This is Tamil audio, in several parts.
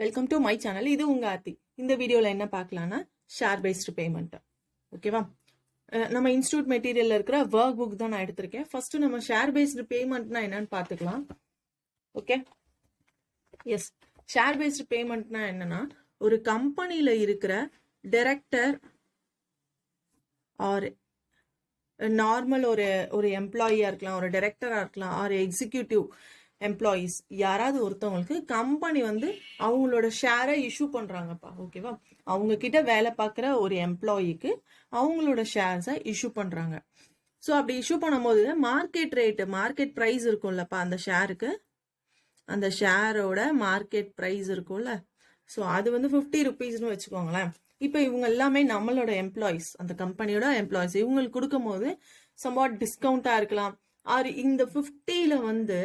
Welcome to my channel. இது உங்க ஆர்த்தி. இந்த வீடியோவில் என்ன பார்க்கலாம்னா ஷேர் பேஸ்டு பேமெண்ட். ஓகேவா? நம்ம இன்ஸ்டியூட் மெட்டீரியல்ல இருக்கிற ஒர்க் புக் தான் நான் எடுத்திருக்கேன். ஃபர்ஸ்ட் நம்ம ஷேர் பேஸ்டு பேமெண்ட்னா என்னன்னு பார்த்துக்கலாம். ஓகே, எஸ், ஷேர் பேஸ்டு பேமெண்ட்னா என்னன்னா, ஒரு கம்பெனியில இருக்கிற டைரக்டர் ஆர் நார்மல் ஒரு எம்ப்ளாயியா இருக்கலாம், ஒரு டைரக்டரா இருக்கலாம், ஆர் எக்ஸிக்யூட்டிவ் எம்ப்ளாயீஸ் யாராவது ஒருத்தவங்களுக்கு கம்பெனி வந்து அவங்களோட ஷேரை இஷ்யூ பண்றாங்கப்பா. ஓகேவா? அவங்க கிட்ட வேலை பார்க்குற ஒரு எம்ப்ளாயிக்கு அவங்களோட ஷேர்ஸை இஷ்யூ பண்றாங்க. ஸோ அப்படி இஷ்யூ பண்ணும்போது மார்க்கெட் ரேட்டு, மார்க்கெட் ப்ரைஸ் இருக்கும்லப்பா அந்த ஷேருக்கு, அந்த ஷேரோட மார்க்கெட் ப்ரைஸ் இருக்கும்ல, ஸோ அது வந்து 50 ருபீஸ்னு வச்சுக்கோங்களேன். இப்போ இவங்க எல்லாமே நம்மளோட எம்ப்ளாயிஸ், அந்த கம்பெனியோட எம்ப்ளாயிஸ். இவங்களுக்கு கொடுக்கும் போது சம்வாட் டிஸ்கவுண்டா இருக்கலாம். ஆர் இந்த 50ல வந்து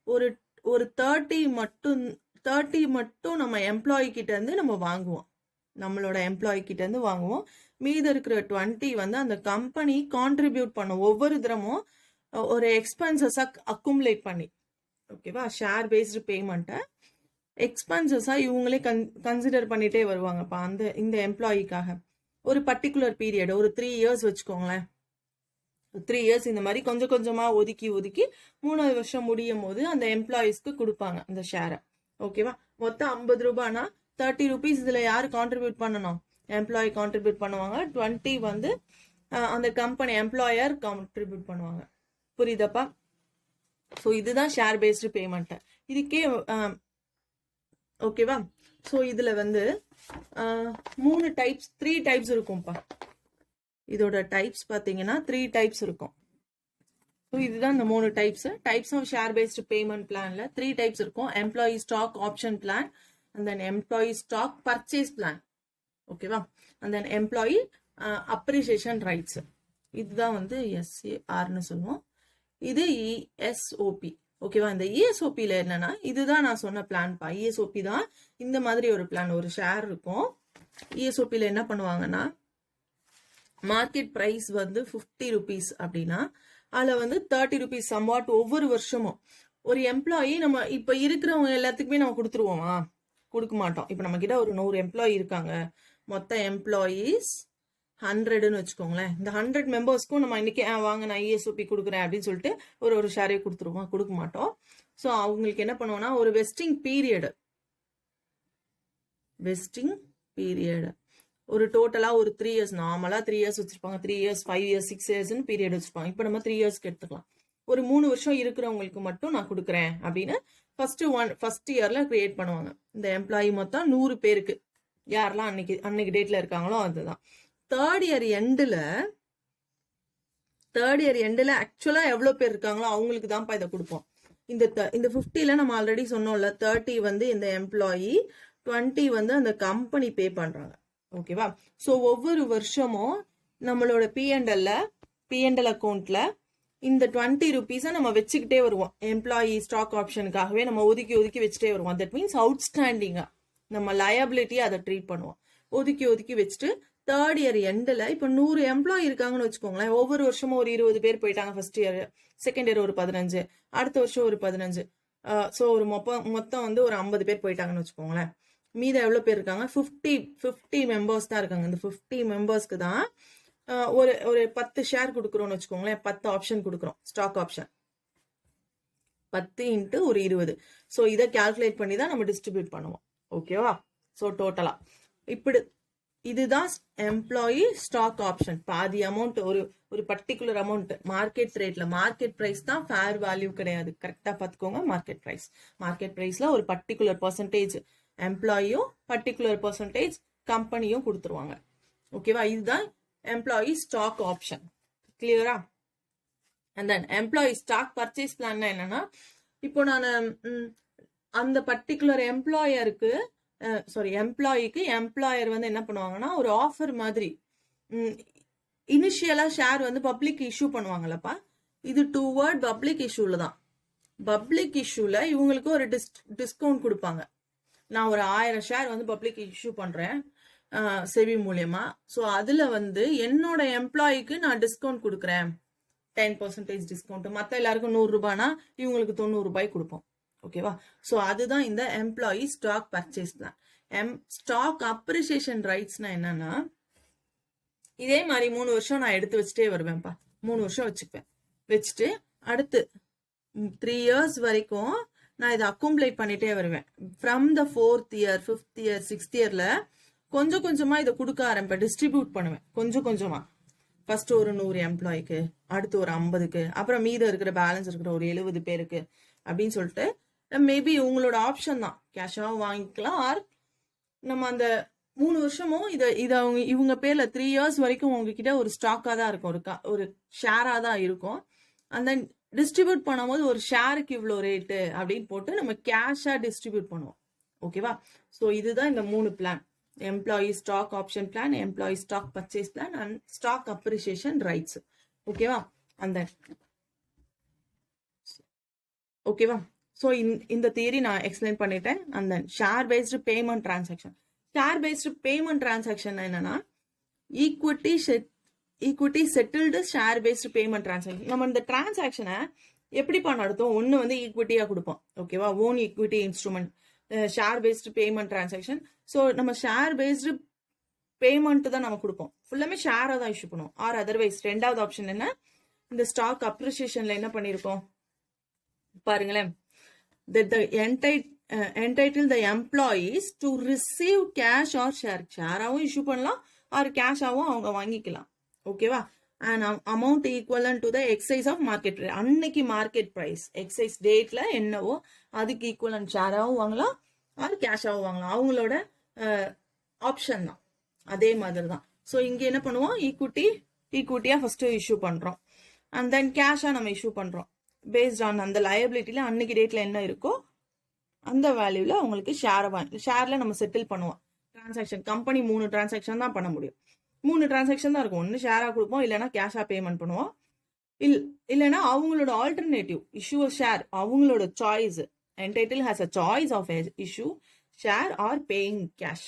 ஒரு 30 மட்டும் நம்ம எம்ப்ளாயி கிட்ட இருந்து நம்ம வாங்குவோம், நம்மளோட எம்ப்ளாயி கிட்ட இருந்து வாங்குவோம். மீது இருக்கிற 20 வந்து அந்த கம்பெனி கான்ட்ரிபியூட் பண்ணும் ஒவ்வொரு தினமும் ஒரு எக்ஸ்பென்சஸா அக்குமுலேட் பண்ணி. ஓகேவா? ஷேர் பேஸ்டு பேமெண்ட்டை எக்ஸ்பென்சஸா இவங்களே கன்சிடர் பண்ணிட்டே வருவாங்கப்பா இந்த எம்ப்ளாயிக்காக. ஒரு பர்டிகுலர் பீரியட், ஒரு 3 இயர்ஸ் வச்சுக்கோங்களேன். 3 இயர்ஸ் இந்த மாதிரி கொஞ்சம் கொஞ்சமா ஒதுக்கி 3வது வருஷம் முடியும் போது அந்த எம்ப்ளாயிஸ்க்கு கொடுப்பாங்க அந்த ஷேரை. ஓகேவா? மொத்தம் 50 ரூபாய்னா 30 ருபீஸ் இதுல யாரு கான்ட்ரிபியூட் பண்ணணும்? எம்ப்ளாயி கான்ட்ரிபியூட் பண்ணுவாங்க. 20 வந்து அந்த கம்பெனி எம்ப்ளாயர் கான்ட்ரிபியூட் பண்ணுவாங்க. புரியுதப்பா? ஸோ இதுதான் ஷேர் பேஸ்டு பேமெண்ட். இதுக்கே ஓகேவா? ஸோ இதுல வந்து 3 டைப்ஸ் இருக்கும்பா. இதோட டைப்ஸ் பார்த்தீங்கன்னா 3 டைப்ஸ் இருக்கும். ஸோ இதுதான் இந்த 3 types of share based payment பிளான்ல 3 டைப்ஸ் இருக்கும். Employee stock option plan, and then employee stock purchase plan. ஓகேவா? And then employee appreciation rights. இதுதான் வந்து எஸ்ஏஆர்னு சொல்லுவோம். இது இஎஸ்ஓபி. ஓகேவா? இந்த இஎஸ்ஓபியில் என்னன்னா, இதுதான் நான் சொன்ன பிளான்பா. இஎஸ்ஓபி தான் இந்த மாதிரி ஒரு பிளான். ஒரு ஷேர் இருக்கும். இஎஸ்ஓபியில் என்ன பண்ணுவாங்கன்னா, மார்க்கெட் ப்ரைஸ் வந்து 50 ருபீஸ் அப்படின்னா அதில் வந்து 30 ருபீஸ் சம்வாட் ஒவ்வொரு வருஷமும். ஒரு எம்ப்ளாயி நம்ம இப்போ இருக்கிறவங்க எல்லாத்துக்குமே நம்ம கொடுத்துருவோமா? கொடுக்க மாட்டோம். இப்போ நம்ம கிட்ட ஒரு 100 எம்ப்ளாயி இருக்காங்க, மொத்த எம்ப்ளாயீஸ் 100ன்னு வச்சுக்கோங்களேன். இந்த 100 மெம்பர்ஸ்க்கும் நம்ம இன்னைக்கு வாங்க நான் இஎஸ்ஓபி கொடுக்குறேன் அப்படின்னு சொல்லிட்டு ஒரு ஷேரே கொடுத்துருவோம்? கொடுக்க மாட்டோம். ஸோ அவங்களுக்கு என்ன பண்ணுவோம்னா, ஒரு வெஸ்டிங் பீரியடு ஒரு டோட்டலா ஒரு 3 இயர்ஸ், நார்மலா 3 இயர்ஸ் வச்சிருப்பாங்க. 3 இயர்ஸ், 5 இயர்ஸ், 6 இயர்ஸ்னு பீரியட் வச்சிருப்பாங்க. இப்போ நம்ம 3 இயர்ஸ்க்கு எடுத்துக்கலாம். ஒரு 3 வருஷம் இருக்கிறவங்களுக்கு மட்டும் நான் கொடுக்குறேன் அப்படின்னு ஃபர்ஸ்ட் இயர்ல கிரியேட் பண்ணுவாங்க. இந்த எம்ப்ளாயி மொத்தம் 100 பேருக்கு, யாரெல்லாம் அன்னைக்கு டேட்ல இருக்காங்களோ அதுதான். தேர்ட் இயர் எண்டில் ஆக்சுவலா எவ்வளவு பேர் இருக்காங்களோ அவங்களுக்கு தான்ப்பா இதை கொடுப்போம். இந்த 50ல நம்ம ஆல்ரெடி சொன்னோம்ல, 30 வந்து இந்த எம்ப்ளாயி, 20 வந்து அந்த கம்பெனி பே பண்றாங்க. ஓகேவா? ஸோ ஒவ்வொரு வருஷமும் நம்மளோட பிஎன்எல் அக்கௌண்ட்ல இந்த 20 ருபீஸை நம்ம வச்சுக்கிட்டே வருவோம். எம்ப்ளாயி ஸ்டாக் ஆப்ஷனுக்காகவே நம்ம ஒதுக்கி வச்சுட்டே வருவோம். தட் மீன்ஸ் அவுட்ஸ்டாண்டிங்கா நம்ம லயபிலிட்டியை அதை ட்ரீட் பண்ணுவோம். ஒதுக்கி வச்சுட்டு தேர்ட் இயர் எண்டில் இப்போ 100 எம்ப்ளாயி இருக்காங்கன்னு வச்சுக்கோங்களேன். ஒவ்வொரு வருஷமும் ஒரு 20 பேர் போயிட்டாங்க. ஃபர்ஸ்ட் இயர், செகண்ட் இயர் ஒரு 15, அடுத்த வருஷம் ஒரு 15. ஸோ ஒரு மொத்தம் வந்து ஒரு 50 பேர் போயிட்டாங்கன்னு வச்சுக்கோங்களேன். மீத எவ்வளோ பேர் இருக்காங்க? 50 மெம்பர்ஸ் தான் இருக்காங்க. இந்த 50 மெம்பர்ஸ்க்கு தான் ஒரு 10 ஷேர் கொடுக்குறோம்னு வச்சுக்கோங்களேன். 10 ஆப்ஷன் கொடுக்குறோம், ஸ்டாக் ஆப்ஷன். 10 × ஒரு 20. ஸோ இதை கால்குலேட் பண்ணி தான் நம்ம டிஸ்ட்ரிபியூட் பண்ணுவோம். ஓகேவா? ஸோ டோட்டலா இதுதான் எம்ப்ளாயி ஸ்டாக் ஆப்ஷன். பாதி அமௌண்ட், ஒரு பர்டிகுலர் அமௌண்ட் மார்க்கெட் ரேட்ல, மார்க்கெட் பிரைஸ் தான், ஃபேர் வேல்யூ கிடையாது. கரெக்டா பார்த்துக்கோங்க. மார்க்கெட் பிரைஸ்ல ஒரு பர்டிகுலர் பர்சன்டேஜ் எம்ப்ளாயியும் பர்டிகுலர் பர்சன்டேஜ் கம்பெனியும் கொடுத்துருவாங்க. ஓகேவா? இதுதான் எம்ப்ளாயி ஸ்டாக் ஆப்ஷன். கிளியரா? And then employee stock purchase plan என்னன்னா, இப்போ நான் அந்த பர்டிகுலர் எம்ப்ளாயிக்கு எம்ப்ளாயர் வந்து என்ன பண்ணுவாங்கன்னா, ஒரு ஆஃபர் மாதிரி இனிஷியலா ஷேர் வந்து பப்ளிக் இஷ்யூ பண்ணுவாங்கல்லப்பா. இது டுவர்ட் பப்ளிக் இஷ்யூல தான். பப்ளிக் இஷ்யூல இவங்களுக்கு ஒரு டிஸ்கவுண்ட் கொடுப்பாங்க. நான் ஒரு 1000 ஷேர் வந்து பப்ளிக் இஷ்யூ பண்றேன் செபி மூலியமா. ஸோ அதுல வந்து என்னோட எம்ப்ளாயிக்கு நான் டிஸ்கவுண்ட் கொடுக்குறேன், 10% டிஸ்கவுண்ட். மற்ற எல்லாருக்கும் 100 ரூபாய்னா இவங்களுக்கு 90 ரூபாய் கொடுப்போம். ஓகேவா? ஸோ அதுதான் இந்த employee stock purchase plan. Stock appreciation ரைட்ஸ்னா என்னன்னா, இதே மாதிரி 3 வருஷம் நான் எடுத்து வச்சுட்டே வருவேன்ப்பா. 3 வருஷம் வச்சுக்குவேன். வச்சுட்டு அடுத்து 3 இயர்ஸ் வரைக்கும் நான் இதை அக்குமுலேட் பண்ணிட்டே வருவேன். From the 4th year 5th year 6th இயர்ல கொஞ்சம் கொஞ்சமா இதை கொடுக்க ஆரம்பிப்பேன். டிஸ்ட்ரிபியூட் பண்ணுவேன் கொஞ்சம் கொஞ்சமா. ஃபர்ஸ்ட் ஒரு 100 எம்ப்ளாய்க்கு, அடுத்து ஒரு 50க்கு, அப்புறம் மீதம் இருக்கிற பேலன்ஸ் இருக்கிற ஒரு 70 பேருக்கு அப்படின்னு சொல்லிட்டு, மேபி உங்களோட ஆப்ஷன் தான், கேஷாவும் வாங்கிக்கலாம். ஆர் நம்ம அந்த 3 வருஷமும் இதை இவங்க பேர்ல 3 இயர்ஸ் வரைக்கும் உங்ககிட்ட ஒரு ஸ்டாக்கா தான் இருக்கும், ஒரு ஷேரா தான் இருக்கும். அந்த டிஸ்ட்ரிபியூட் பண்ணும்போது ஒரு ஷேருக்கு இவ்வளோ ரேட்டு அப்படின்னு போட்டு நம்ம கேஷா டிஸ்ட்ரிபியூட் பண்ணுவோம். ஓகேவா? ஸோ இதுதான் இந்த 3 plan: employee stock option plan, employee stock purchase plan and stock appreciation rights. ஓகேவா? அந்த ஓகேவா? ஸோ இந்த தியரி நான் எக்ஸ்பிளைன் பண்ணிட்டேன். அந்த share based payment transaction. Share based payment transaction என்னன்னா, equity settled share based payment transaction. நம்ம இந்த டிரான்சாக்ஷனை எப்படிப்பா நடத்தும்? ஒன்று வந்து ஈக்விட்டியா கொடுப்போம். ஓகேவா? Own equity instrument, share based payment transaction. So நம்ம ஷேர் பேஸ்டு பேமெண்ட் தான் நம்ம கொடுப்போம். ஃபுல்லாமே ஷேரை தான் இஷ்யூ பண்ணுவோம். ஆர் அதர்வைஸ் ரெண்டாவது ஆப்ஷன் என்ன, இந்த ஸ்டாக் அப்ரிசியேஷன்ல என்ன பண்ணிருக்கோம் பாருங்களேன். The entitle the employees to receive cash or share. ஷேராவும் இஷ்யூ பண்ணலாம், ஆர் கேஷாவும் அவங்க வாங்கிக்கலாம். ஓகேவா? And amount equivalent to the exercise of market rate. அன்னைக்கு மார்க்கெட் பிரைஸ் எக்ஸைஸ் டேட்ல என்னவோ அதுக்கு ஈக்குவலன்ட் ஷேராவும் வாங்கலாம், ஆர் கேஷாவும் வாங்கலாம். அவங்களோட ஆப்ஷன் தான். அதே மாதிரி தான். ஸோ இங்க என்ன பண்ணுவோம், ஈக்விட்டியா ஃபர்ஸ்ட் இஷ்யூ பண்றோம், அண்ட் தென் கேஷா நம்ம இஷ்யூ பண்றோம். பேஸ்ட் ஆன் அந்த லயபிலிட்டியில அன்னைக்கு டேட்ல என்ன இருக்கோ அந்த வேல்யூல உங்களுக்கு ஷேர்ல நம்ம செட்டில் பண்ணுவோம். டிரான்சாக்ஷன் கம்பெனி 3 டிரான்சாக்ஷன் தான் பண்ண முடியும். 3 டிரான்சாக்ஷன் தான் இருக்கும். ஒன்னு ஷேரா கொடுப்போம், இல்லைன்னா கேஷா பேமெண்ட் பண்ணுவோம். இல்லைன்னா அவங்களோட ஆல்டர்னேட்டிவ் இஷ்யூ ஷேர், அவங்களோட choice. Entitled has a choice of issue share or paying cash.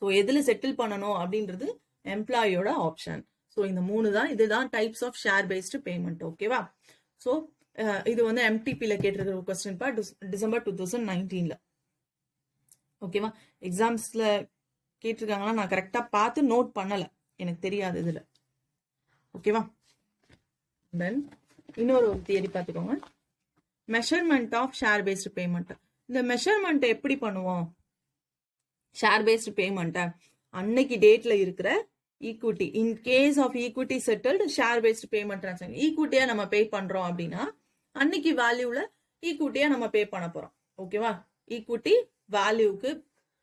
So எதுல செட்டில் பண்ணணும் அப்படின்றது எம்ப்ளாயோட ஆப்ஷன். ஸோ இந்த 3 தான், இதுதான் types of share based payment. ஓகேவா? ஸோ இது வந்து எம்டிபியில் கேட்டிருக்கிற கொஸ்டின் பா, டிசம்பர் 2019. ஓகேவா? எக்ஸாம்ஸ்ல கேட்டிருக்காங்களா நான் கரெக்டா பார்த்து நோட் பண்ணல, எனக்கு தெரியாது இதுல. ஓகேவா? தென் இன்னொரு தியரி பார்த்துக்கோங்க, measurement of share based payment. இந்த மெஷர்மெண்ட் எப்படி பண்ணுவோம்? ஷேர் பேஸ்டு பேமெண்ட்டை அன்னைக்கு டேட்ல இருக்கிற equity, in case of equity settled share based payment transaction, ஈக்விட்டியா நம்ம பே பண்றோம் அப்படின்னா அன்னைக்கு வேல்யூல ஈக்விட்டியா நம்ம பே பண்ண போறோம். ஓகேவா? ஈக்விட்டி வேல்யூக்கு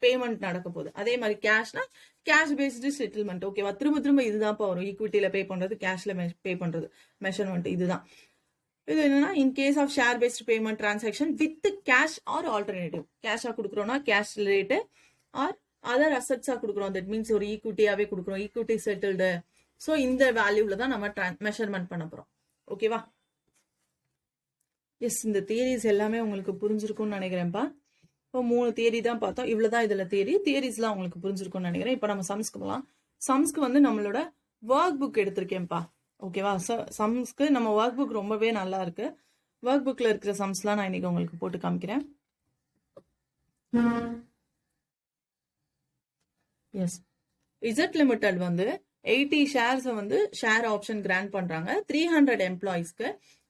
பேமெண்ட் நடக்க போகுது. அதே மாதிரி கேஷ்னா கேஷ் பேஸ்டு செட்டில்மெண்ட். ஓகேவா? திரும்ப இதுதான் வரும், ஈக்விட்டியில பே பண்றது, கேஷ்ல பே பண்றது. மெஷர்மெண்ட் இதுதான். இது என்னன்னா, in case of share based payment transaction with cash or alternative. கேஷா கொடுக்குறோம்னா கேஷ் ரேட்டு, ஆர் அதர் அசட்ஸா கொடுக்குறோம், தட் மீன்ஸ் ஒரு ஈக்விட்டியாவே கொடுக்குறோம், ஈக்விட்டி செட்டில்டு. ஸோ இந்த வேல்யூல தான் நம்ம மெஷர்மெண்ட் பண்ண போறோம். ஓகேவா? எஸ், இந்த தியரிஸ் எல்லாமே உங்களுக்கு புரிஞ்சிருக்கும்னு நினைக்கிறேன்ப்பா. இப்போ 3 தியரி தான் பார்த்தோம், இவ்வளவுதான் இதுல தியரிஸ்லாம் உங்களுக்கு புரிஞ்சிருக்கும்னு நினைக்கிறேன். இப்போ நம்ம சம்ஸ்க்கு போகலாம். சம்ஸ்க்கு வந்து நம்மளோட ஒர்க் புக் எடுத்திருக்கேன்ப்பா. ஓகேவா? சம்ஸ்க்கு நம்ம ஒர்க் புக் ரொம்பவே நல்லா இருக்கு. ஒர்க் புக்ல இருக்கிற சம்ஸ்லாம் நான் இன்னைக்கு உங்களுக்கு போட்டு காமிக்கிறேன். எஸ், இசட் லிமிடெட் வந்து 80 ஷேர்ஸ் வந்து ஷேர் ஆப்ஷன் கிராண்ட் பண்றாங்க 300 எம்ப்ளாயிஸ்க்கு.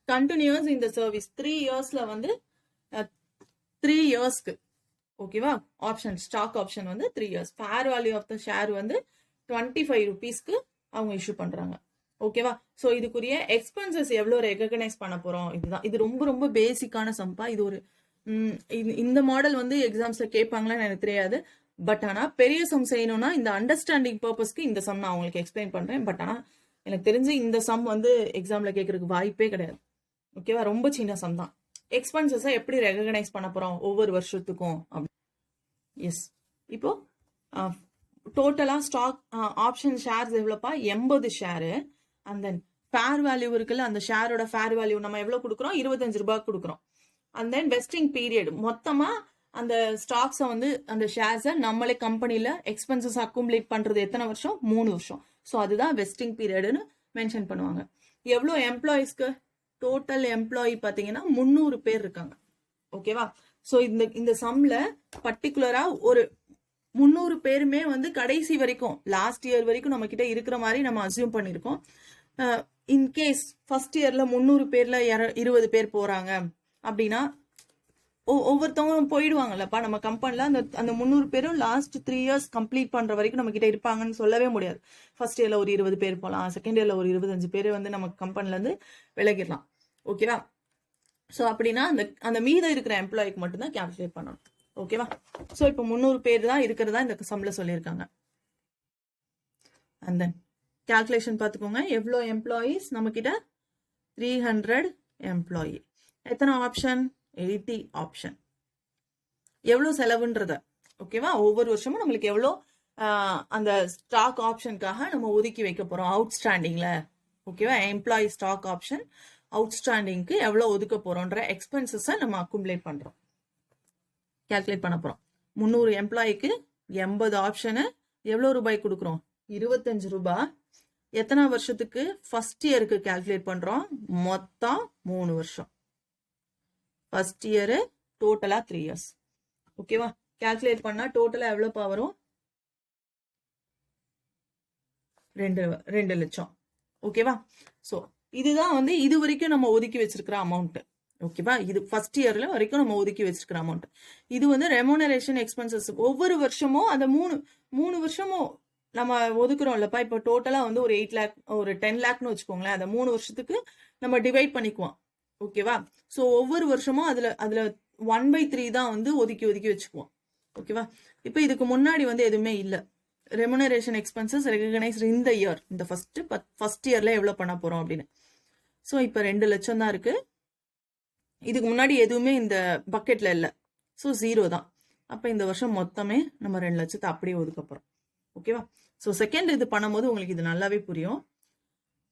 கண்டினியூஸ் இந்த சர்வீஸ் 3 இயர்ஸ்ல வந்து 3 இயர்ஸ்க்கு. ஓகேவா? ஆப்ஷன் ஸ்டாக் ஆப்ஷன் வந்து 3 years. Fair value of the share வந்து 25 rupeesக்கு அவங்க இஷ்யூ பண்றாங்க. ஓகேவா? ஸோ இதுக்குரிய எக்ஸ்பென்சஸ் எவ்வளோ ரெகக்னைஸ் பண்ண போறோம், இதுதான். இது ரொம்ப ரொம்ப பேசிக்கான சம்பா. இது ஒரு இந்த மாடல் வந்து எக்ஸாம்ஸ்ல கேட்பாங்களான்னு எனக்கு தெரியாது. பட் ஆனா பெரிய சம் செய்யணும்னா இந்த அண்டர்ஸ்டாண்டிங் பர்பஸ்க்கு இந்த சம் நான் உங்களுக்கு எக்ஸ்பிளைன் பண்றேன். பட் ஆனா எனக்கு தெரிஞ்சு இந்த சம் வந்து எக்ஸாம்ல கேட்கறதுக்கு வாய்ப்பே கிடையாது. ஓகேவா? ரொம்ப சின்ன சம் தான். எக்ஸ்பென்சஸை எப்படி ரெகக்னைஸ் பண்ண போறோம் ஒவ்வொரு வருஷத்துக்கும். எஸ், இப்போ டோட்டலா ஸ்டாக் ஆப்ஷன் ஷேர்ஸ் எவ்வளோப்பா? 80 share. And then fair value இருக்குல்ல, அந்த ஷேரோட ஃபேர் வேல்யூ நம்ம எவ்வளவு கொடுக்குறோம்? 25 ரூபாய் கொடுக்குறோம். அண்ட் தென் வெஸ்டிங் பீரியட், மொத்தமா அந்த ஸ்டாக்ஸை வந்து அந்த ஷேர்ஸை நம்மளே கம்பெனில எக்ஸ்பென்சஸ் அக்குமுலேட் பண்றது எத்தனை வருஷம்? 3 வருஷம். ஸோ அதுதான் வெஸ்டிங் பீரியட்னு மென்ஷன் பண்ணுவாங்க. எவ்வளோ எம்ப்ளாயிஸ்க்கு? டோட்டல் எம்ப்ளாயி பார்த்தீங்கன்னா 300 பேர் இருக்காங்க. ஓகேவா? ஸோ இந்த சம்ல பர்டிகுலரா ஒரு 300 பேருமே வந்து கடைசி வரைக்கும் லாஸ்ட் இயர் வரைக்கும் நம்ம கிட்ட இருக்கிற மாதிரி நம்ம அசியூம் பண்ணிருக்கோம். இன்கேஸ் ஃபர்ஸ்ட் இயர்ல 300 பேர்ல 20 பேர் போறாங்க அப்படின்னா ஒவ்வொருத்தவங்க போயிடுவாங்கல்லப்பா நம்ம கம்பெனில. அந்த 300 பேரும் லாஸ்ட் 3 இயர்ஸ் கம்ப்ளீட் பண்ற வரைக்கும் நம்ம கிட்ட இருப்பாங்கன்னு சொல்லவே முடியாது. ஃபர்ஸ்ட் இயர்ல ஒரு 20 பேர் போகலாம், செகண்ட் இயர்ல ஒரு 25 பேர் வந்து நம்ம கம்பெனில இருந்து விலகிடலாம். ஓகேவா? ஸோ அப்படின்னா அந்த மீதம் இருக்கிற எம்ப்ளாய்க்கு மட்டும்தான் கேல்குலேட் பண்ணணும். ஓகேவா? ஸோ இப்போ 300 பேர் தான் இருக்கிறதா இந்த சம்ல சொல்லியிருக்காங்க. அண்ட் தென் கேல்குலேஷன் பார்த்துக்கோங்க. எவ்வளோ எம்ப்ளாயீஸ் நம்ம கிட்ட? 300 எம்ப்ளாயி. எத்தனை ஆப்ஷன்? 80 ஆப்ஷன். எவ்வளோ செலவுன்றத ஓகேவா? ஒவ்வொரு வருஷமும் நம்மளுக்கு எவ்வளோ அந்த ஸ்டாக் ஆப்ஷனுக்காக நம்ம ஒதுக்கி வைக்க போறோம் அவுட்ஸ்டாண்டிங்ல. ஓகேவா? எம்ப்ளாயி ஸ்டாக் ஆப்ஷன் அவுட்ஸ்டாண்டிங்க்கு எவ்வளோ ஒதுக்க போறோன்ற எக்ஸ்பென்சஸை நம்ம அக்குமுலேட் பண்றோம், கால்குலேட் பண்ண போறோம். 300 எம்ப்ளாய்க்கு 80 ஆப்ஷனு எவ்வளோ ரூபாய் கொடுக்குறோம்? 25 ரூபாய். எத்தனை வருஷத்துக்கு? ஃபர்ஸ்ட் இயருக்கு கால்குலேட் பண்றோம். மொத்தம் 3 வருஷம். ஃபர்ஸ்ட் இயரு டோட்டலா 3 இயர்ஸ். ஓகேவா? கால்குலேட் பண்ணா டோட்டலா எவ்வளோப்பா வரும்? 2 லட்சம். ஓகேவா? ஸோ இதுதான் வந்து இது வரைக்கும் நம்ம ஒதுக்கி வச்சிருக்கிற அமௌண்ட். ஓகேவா? இது ஃபர்ஸ்ட் இயர்ல வரைக்கும் நம்ம ஒதுக்கி வச்சிருக்கிற அமௌண்ட். இது வந்து ரெமுனரேஷன் எக்ஸ்பென்சஸ். ஒவ்வொரு வருஷமும் அந்த மூணு வருஷமும் நம்ம ஒதுக்குறோம்லப்பா. இப்போ டோட்டலா வந்து ஒரு 8 லேக் ஒரு 10 லேக்னு வச்சுக்கோங்களேன். அந்த 3 வருஷத்துக்கு நம்ம டிவைட் பண்ணிக்குவோம். ஓகேவா? ஸோ ஒவ்வொரு வருஷமும் அதுல 1/3 தான் வந்து ஒதுக்கி வச்சுக்குவோம். ஓகேவா? இப்போ இதுக்கு முன்னாடி வந்து எதுவுமே இல்லை. ரெமுனரேஷன் எக்ஸ்பென்சஸ் ரெகனைஸ்ட் இந்த இயர், இந்த ஃபர்ஸ்ட் இயர்ல எவ்வளவு பண்ண போறோம் அப்படின்னு. ஸோ இப்போ 2 லட்சம் தான் இருக்கு. இதுக்கு முன்னாடி எதுவுமே இந்த பக்கெட்ல இல்லை. ஸோ 0 தான். அப்போ இந்த வருஷம் மொத்தமே நம்ம 2 லட்சத்தை அப்படியே ஒதுக்க போறோம். ஓகேவா? ஸோ செகண்ட் இது பண்ணும்போது உங்களுக்கு இது நல்லாவே புரியும்.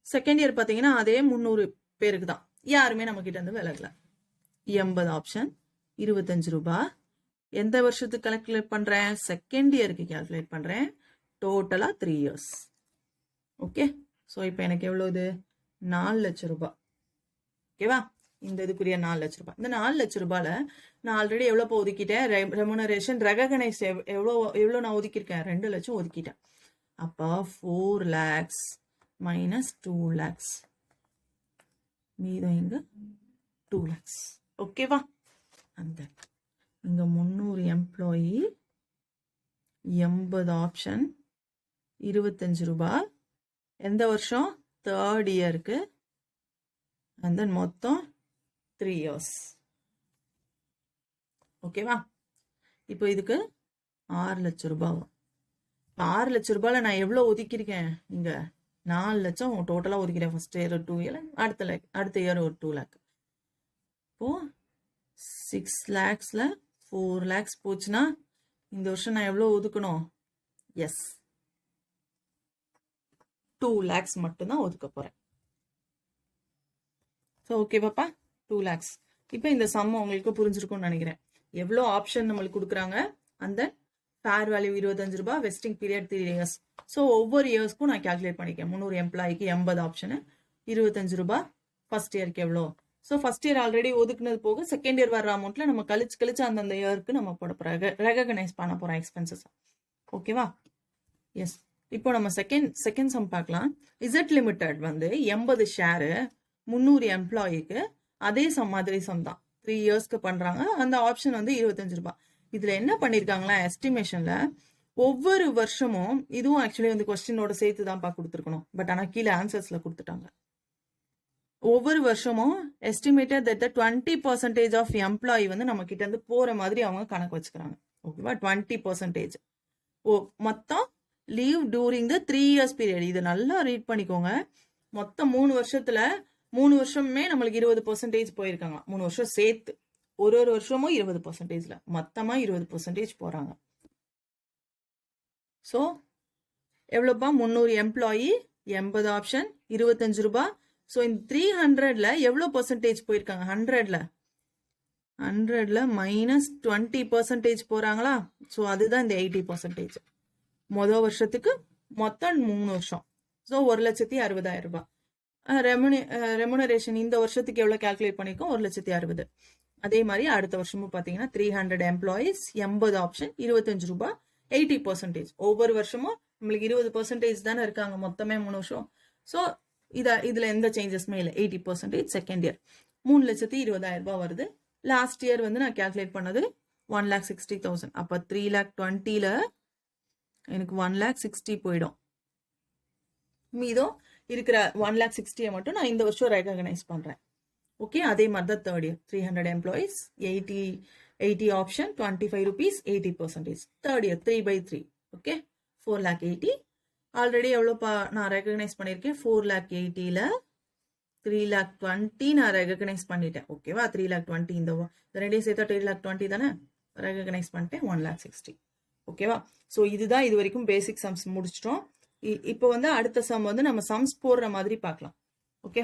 செகண்ட் இயர் பார்த்தீங்கன்னா அதே 300 பேருக்கு தான், யாருமே நம்ம கிட்ட இருந்து விலகல. 80 ஆப்ஷன் 25 ரூபாய். எந்த வருஷத்துக்கு கால்குலேட் பண்றேன்? செகண்ட் இயருக்கு கால்குலேட் பண்றேன். டோட்டலா 3 இயர்ஸ். ஓகே. ஸோ இப்போ எனக்கு எவ்வளவு? 4 லட்சம் ரூபாய். ஓகேவா? இந்த இதுக்குரிய 4 லட்சம் ரூபாய். இந்த 4 லட்சம் ரூபாயில நான் ஆல்ரெடி எவ்வளவு ஒதுக்கிட்டேன்? ரெமுனரேஷன் ரெகனைஸ் எவ்வளோ நான் ஒதுக்கியிருக்கேன்? 2 லட்சம் ஒதுக்கிட்டேன். அப்போ 4 lakhs மைனஸ் 2 lakhs, மீதம் இங்க 2 lakhs. ஓகேவா? அந்த இங்க 300 எம்ப்ளாயி, 80 ஆப்ஷன், 25 ரூபாய். எந்த வருஷம்? தேர்ட் இயருக்கு. அண்ட் தென் மொத்தம் 3 இயர்ஸ். ஓகேவா? இப்போ இதுக்கு 6 லட்சம் ரூபாய் வரும். 6 லட்சம் ரூபாயில நான் எவ்வளவு ஒதுக்கியிருக்கேன்? இங்க 4 லட்சம் டோட்டலா ஒதுக்கிறேன். ஃபர்ஸ்ட் இயர் 2 இயர், அடுத்த இயர் ஒரு 2 லேக். இப்போ 6 lakhsல 4 lakhs போச்சுன்னா இந்த வருஷம் நான் எவ்வளவு ஒதுக்கணும்? எஸ், 2 lakhs மட்டும்தான் ஒதுக்க போறேன். ஸோ ஓகே பாப்பா, 2 lakhs. இப்போ இந்த சம் உங்களுக்கு புரிஞ்சிருக்கும்னு நினைக்கிறேன். எவ்வளோ ஆப்ஷன் நம்மளுக்கு கொடுக்குறாங்க, அந்த ஃபேர் வேல்யூ 25 ரூபாய், வெஸ்டிங் பீரியட் 3 இயர்ஸ். ஸோ ஒவ்வொரு இயர்ஸ்க்கும் நான் கால்குலேட் பண்ணிக்கேன். 300 எம்ப்ளாய்க்கு 80 ஆப்ஷனு, 25 ரூபாய். ஃபர்ஸ்ட் இயருக்கு எவ்வளோ? ஸோ ஃபர்ஸ்ட் இயர் ஆல்ரெடி ஒதுக்குனது போக செகண்ட் இயர் வர்ற அமௌண்ட்ல நம்ம கழிச்சு அந்தந்த இயருக்கு நம்ம போட போறோம், ரெகனைஸ் பண்ண போறோம் எக்ஸ்பென்சஸ். ஓகேவா? எஸ். இப்போ நம்ம செகண்ட் சம் பார்க்கலாம். இசட் லிமிடெட் வந்து 80 ஷேரு 300 எம்ப்ளாயிக்கு அதே மாதிரி சம் தான், 3 இயர்ஸ்க்கு பண்றாங்க. அந்த ஆப்ஷன் வந்து 25 ரூபாய். இதுல என்ன பண்ணிருக்காங்களா, எஸ்டிமேஷன்ல ஒவ்வொரு வருஷமும், இதுவும் ஆக்சுவலி வந்து கொஸ்டினோட சேர்த்து தான் கொடுத்துருக்கணும், பட் ஆனா கீழே ஆன்சர்ஸ்ல கொடுத்துட்டாங்க. ஒவ்வொரு வருஷமும் எஸ்டிமேட்டட் தட் 20% ஆஃப் எம்ப்ளாயி வந்து நம்ம கிட்ட இருந்து போற மாதிரி அவங்க கணக்கு வச்சுக்கிறாங்க. ஓகேவா? 20%. மொத்தம் leave during the 3 years period. இது நல்லா ரீட் பண்ணிக்கோங்க. மொத்தம் 3 வருஷத்துல 3 வருஷமே நம்மளுக்கு 20% போயிருக்காங்க. 3 வருஷம் சேர்த்து ஒரு வருஷமும் 20%ல மொத்தமா 20% போறாங்க. ஸோ எவ்வளோப்பா? 300 எம்ப்ளாயி, 80 ஆப்ஷன், 25 ரூபாய். ஸோ இந்த 300ல எவ்வளோ பர்சன்டேஜ் போயிருக்காங்க? 100ல மைனஸ் 20% போறாங்களா? ஸோ அதுதான் இந்த 80%. மொதல் வருஷத்துக்கு மொத்தம் 3 வருஷம். ஸோ 1,60,000 ரூபாய். ரெமுனரேஷன் இந்த வருஷத்துக்கு எவ்வளோ கால்குலேட் பண்ணிருக்கோம்? 1,60,000. அதே மாதிரி அடுத்த வருஷமும் பார்த்தீங்கன்னா 300 எம்ப்ளாயிஸ் 80 ஆப்ஷன் 25 ரூபாய் 80%. ஒவ்வொரு வருஷமும் நம்மளுக்கு 20% தானே இருக்காங்க மொத்தமே 3 வருஷம். ஸோ இதுல எந்த சேஞ்சஸுமே இல்லை. 80% செகண்ட் இயர் 3,20,000 ரூபாய் வருது. லாஸ்ட் இயர் வந்து நான் கால்குலேட் பண்ணது 1,60,000. அப்போ 3,20,000ல எனக்கு 1,60,000 போயிடும். மீதம் இருக்கிற 1,60,000 மட்டும் நான் இந்த வருஷம் ரெகக்னைஸ் பண்றேன். ஓகே, அதே மாதிரி தான் third year 300 employees 80 option 25 rupees 80%. Third year 3/3. Okay, 4,80,000. Already எவ்வளோ நான் ரெகக்னைஸ் பண்ணியிருக்கேன்? 4,80,000ல 3,20,000 நான் ரெகக்னைஸ் பண்ணிட்டேன். ஓகேவா, 3,20,000 இந்த ரெண்டையும் சேர்த்தா 3,20,000 தானே ரெகக்னைஸ் பண்ணிட்டேன். 1,60,000. ஓகேவா, ஸோ இதுதான் இது வரைக்கும் பேசிக் சம்ஸ் முடிச்சிட்டோம். இப்போ வந்து அடுத்த சம் வந்து நம்ம சம்ஸ் போடுற மாதிரி பார்க்கலாம். ஓகே,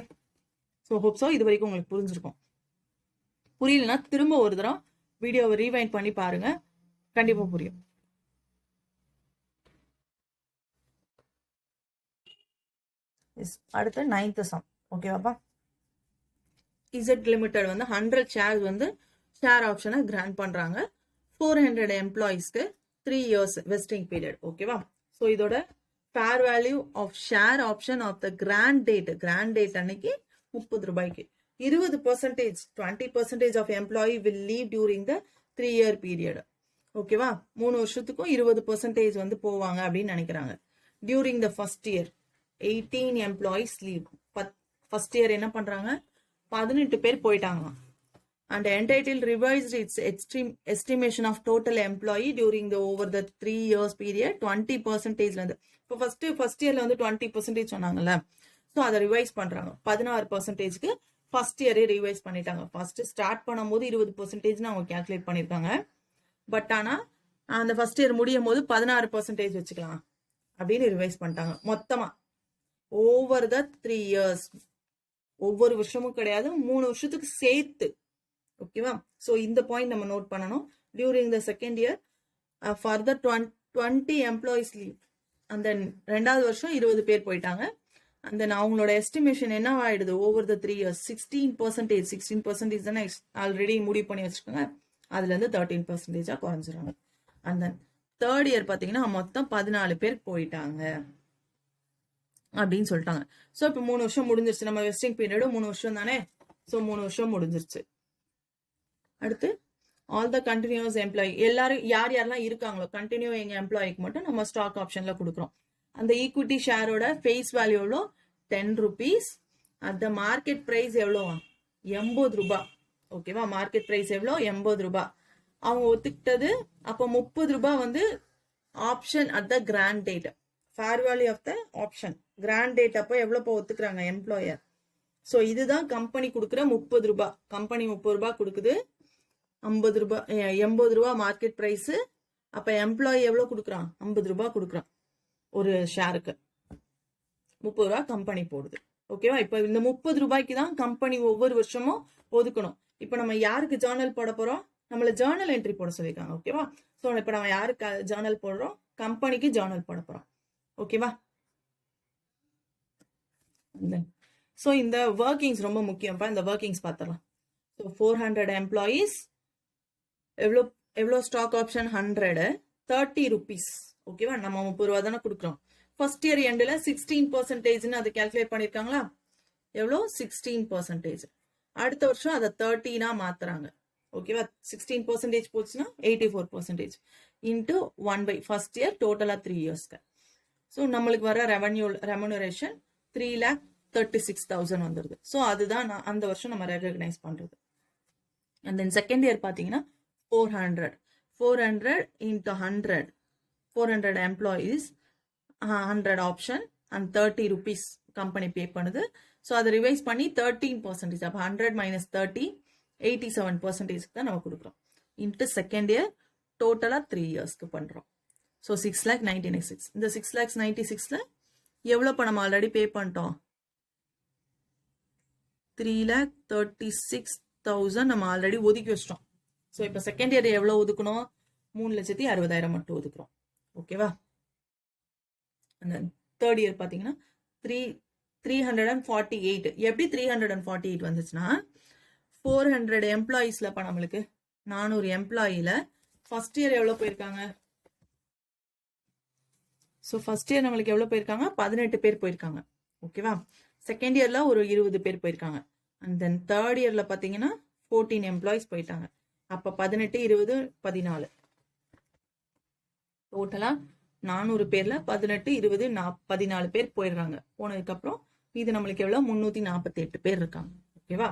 ஸோ ஹோப் ஸோ இது வரைக்கும் உங்களுக்கு புரிஞ்சிருக்கும். புரியலன்னா திரும்ப ஒரு தரம் வீடியோவை ரீவைண்ட் பண்ணி பாருங்க, கண்டிப்பா புரியும். அடுத்து 9th சம். ஓகேவாப்பா, இசட் லிமிடெட் வந்து 100 ஷேர்ஸ் வந்து ஷேர் ஆப்ஷனை கிராண்ட் பண்றாங்க. 400 எம்ப்ளாயிஸ்க்கு 3 years வெஸ்டிங் பீரியட். ஓகேவா, ஸோ இதோட fair value of share option of the grant date அன்னைக்கு 30 ரூபாய்க்கு 20%, 20% ஆஃப் employee will leave during the 3 year period. ஓகேவா, 3 வருஷத்துக்கும் 20% வந்து போவாங்க அப்படின்னு நினைக்கிறாங்க. During the first year 18 employees leave. First year என்ன பண்றாங்க? 18 பேர் போயிட்டாங்க. And entitled revised its estimation of total employee during the over the 3 years period 20%. இப்போ ஃபர்ஸ்ட் இயர்ல வந்து 20% சொன்னாங்கல்ல, ஸோ அதை ரிவைஸ் பண்றாங்க. 16%க்கு ஃபர்ஸ்ட் இயரே ரிவைஸ் பண்ணிட்டாங்க. ஃபர்ஸ்ட் ஸ்டார்ட் பண்ணும்போது 20% அவங்க கால்குலேட் பண்ணிருக்காங்க. பட் ஆனா அந்த ஃபர்ஸ்ட் இயர் முடியும் போது 16% வச்சுக்கலாம் அப்படின்னு ரிவைஸ் பண்ணிட்டாங்க. மொத்தமா ஓவர் த 3 years, ஒவ்வொரு வருஷமும் கிடையாது, 3 வருஷத்துக்கு சேர்த்து. ஓகேவா, ஸோ இந்த பாயிண்ட் நம்ம நோட் பண்ணணும். During the second year further 20 employees leave. அந்த ரெண்டாவது வருஷம் 20 பேர் போயிட்டாங்க. அந்த அவங்களோட எஸ்டிமேஷன் என்ன ஆயிடுது? ஓவர் த 3 years 16% தானே ஆல்ரெடி முடிவு பண்ணி வச்சிருக்காங்க. அதுல இருந்து 13% குறைஞ்சிருவாங்க. அந்த தேர்ட் இயர் பாத்தீங்கன்னா மொத்தம் 14 பேர் போயிட்டாங்க அப்படின்னு சொல்லிட்டாங்க. ஸோ இப்போ 3 வருஷம் முடிஞ்சிருச்சு. நம்ம வெஸ்டிங் பீரியடும் 3 வருஷம் தானே, ஸோ 3 வருஷம் முடிஞ்சிருச்சு. அடுத்து ஆல் த கண்டினியூஸ் எம்ப்ளாயி, எல்லாரும் யாரெல்லாம் இருக்காங்களோ கண்டினியூ எங்க எம்ப்ளாயிக்கு மட்டும் நம்ம ஸ்டாக் ஆப்ஷன்ல கொடுக்குறோம். அந்த ஈக்விட்டி ஷேரோட ஃபேஸ் வேல்யூ எவ்வளோ? 10 rupees. அந்த மார்க்கெட் பிரைஸ் எவ்வளோ? 80 ரூபாய். ஓகேவா, மார்க்கெட் பிரைஸ் எவ்வளோ? 80 ரூபாய். அவங்க ஒத்துக்கிட்டது. அப்போ 30 ரூபாய் வந்து option at the grant date. Fair value of the option grant date அப்போ எவ்வளோப்போ ஒத்துக்கிறாங்க எம்ப்ளாயர். ஸோ இதுதான் கம்பெனி கொடுக்குற 30 ரூபாய். கம்பெனி 30 ரூபாய் கொடுக்குது. 50 ரூபாய் 80 ரூபாய் மார்க்கெட் பிரைஸ். அப்ப எம்ப்ளாயி எவ்வளவு கொடுக்குறான்? 50 ரூபாய் கொடுக்குறான் ஒரு ஷேருக்கு. 30 ரூபாய் கம்பெனி போடுது. ஓகேவா, இப்ப இந்த 30 ரூபாய்க்கு தான் கம்பெனி ஒவ்வொரு வருஷமும் ஒதுக்கணும். இப்ப நம்ம யாருக்கு ஜேர்னல் போட போறோம்? நம்மள ஜேர்னல் என்ட்ரி போட சொல்லியிருக்காங்க. ஓகேவா, ஸோ இப்ப நம்ம யாருக்கு ஜேர்னல் போடுறோம்? கம்பெனிக்கு ஜேர்னல் போட போறோம். ஓகேவா, ஸோ இந்த ஒர்க்கிங்ஸ் ரொம்ப முக்கியம்ப்பா. இந்த ஒர்க்கிங்ஸ் பார்த்துடலாம். ஸோ 400 எம்ப்ளாயீஸ், எவ்வளோ ஸ்டாக் ஆப்ஷன்? 100, 30 rupees. ஓகேவா, நம்ம 30 ரூபா தானே கொடுக்குறோம். ஃபர்ஸ்ட் இயர் எண்டில் 16% அது கால்குலேட் பண்ணிருக்காங்களா? எவ்வளோ? 16%. அடுத்த வருஷம் அதை 13 மாத்துறாங்க. ஓகேவா, 16% போச்சுன்னா 84% இன்டூ 1/, ஃபர்ஸ்ட் இயர் டோட்டலா 3 yearsக்கு. ஸோ நம்மளுக்கு வர ரெமுனரேஷன் 3,36,000 வந்துருது. ஸோ அதுதான் அந்த வருஷம் நம்ம ரெகக்னைஸ் பண்றது. அண்ட் தென் செகண்ட் இயர் பார்த்தீங்கன்னா 400 into 100, 400 employees, 100 option and 30 rupees company pay பண்ணுது. ஸோ அதை ரிவைஸ் பண்ணி 13%. அப்போ 100 minus 30, 87% தான் நம்ம கொடுக்குறோம். இன்ட்டு செகண்ட் இயர் டோட்டலாக 3 yearsக்கு பண்ணுறோம். ஸோ 6,96,000. இந்த 6,96,000ல எவ்வளோ பணம் ஆல்ரெடி பே பண்ணிட்டோம்? 3,36,000 நம்ம ஆல்ரெடி ஒதுக்கி வச்சிட்டோம். ஸோ இப்போ செகண்ட் இயர் எவ்வளோ ஒதுக்கணும்? 3,60,000 மட்டும் ஒதுக்குறோம். ஓகேவா, அந்த தேர்ட் இயர் பார்த்தீங்கன்னா 348. எப்படி 348 வந்துச்சுன்னா 400 எம்ப்ளாயீஸ்லப்பா நம்மளுக்கு 400 எம்ப்ளாயில ஃபர்ஸ்ட் இயர் எவ்வளவு போயிருக்காங்க? ஸோ ஃபர்ஸ்ட் இயர் நம்மளுக்கு எவ்வளவு போயிருக்காங்க? 18 பேர் போயிருக்காங்க. ஓகேவா? செகண்ட் இயர்ல ஒரு 20 பேர் போயிருக்காங்க. அண்ட் தென் தேர்ட் இயர்ல பாத்தீங்கன்னா 14 எம்ப்ளாயிஸ் போயிட்டாங்க. அப்ப 18, 20, 14 டோட்டலா 400 பேர்ல 18, 20, 14 பேர் போயிடுறாங்க. போனதுக்கு அப்புறம் இது நம்மளுக்கு எவ்வளவு? 348 பேர் இருக்காங்க. ஓகேவா?